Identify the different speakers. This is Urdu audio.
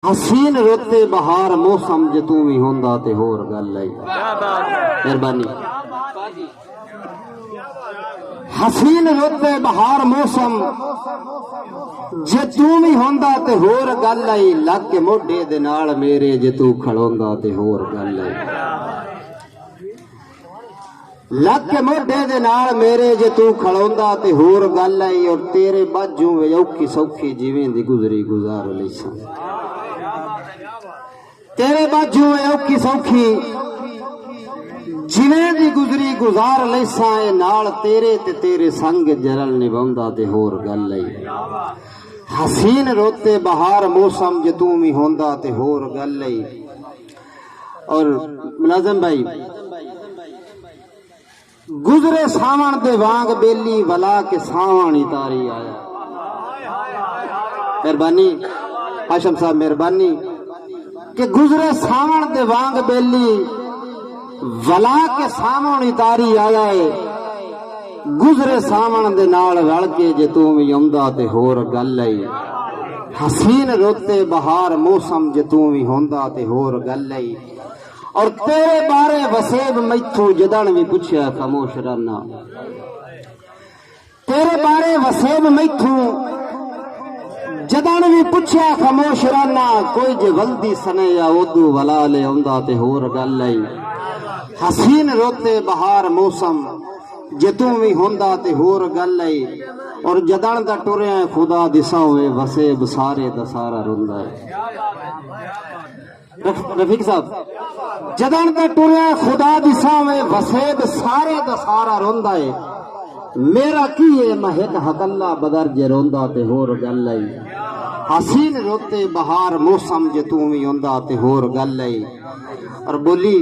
Speaker 1: حسین روتے بہار موسم جے تو بھی ہوندا تے ہور گل آئی مہربانی حسین روتے بہار موسم جے تو بھی ہوندا تے ہور گل آئی لگ کے موڈے دے نال میرے جے تو کھڑوندا تے ہور گل آئی لگ کے موڈے دے نال میرے جے تو کھڑوندا تے ہور گل آئی اور تیرے باجوں وے اوکھی سوکھی جیویں دی گزری گزار لیساں تیرے باجوں اوکھی سوکھی جویں دی گزری گزار لیساں اے نال تیرے تے تیرے سنگ جرل نبھوندا تے ہور گل لئی حسین روتے بہار موسم جے تو بھی ہوندا تے ہور گل لئی اور ملازم بھائی گزرے ساون دے وانگ بیلی ولا کے ساون تاری آیا مہربانی ہاشم صاحب مہربانی کہ گزرے ساون دے وانگ بیلی ولا کے سامن تاری آیا ہے گزرے ساون دے نال رل کے جے تو بھی آوندا تے ہور گل آئی حسین روتے بہار موسم جے تو بھی ہوندا تے ہور گل آئی اور تیرے بارے وسیب میتھوں جدن بھی پوچھیا خاموش رہنا تیرے بارے وسیب میتھوں جدن بھی پوچھیا خاموش رہنا کوئی جے ولدی سنے یا اودو ولا لے آوندا تے ہور گل آئی حسین روتے بہار موسم جے تو بھی ہوندا تے ہور گل آئی اور جدن دا ٹریا خدا دساں ہوئے وسیب سارے دا سارا روندا ہے رفیق صاحب جدن دا ٹریا خدا دساں ہوئے وسیب سارے دا سارا روندا ہے میرا کی ہے مہک حق اللہ بدر جے روندا تے ہور گل آئی حسین روتے بہار موسم جے تو بھی ہوندا تے ہور گل آئی اور بولی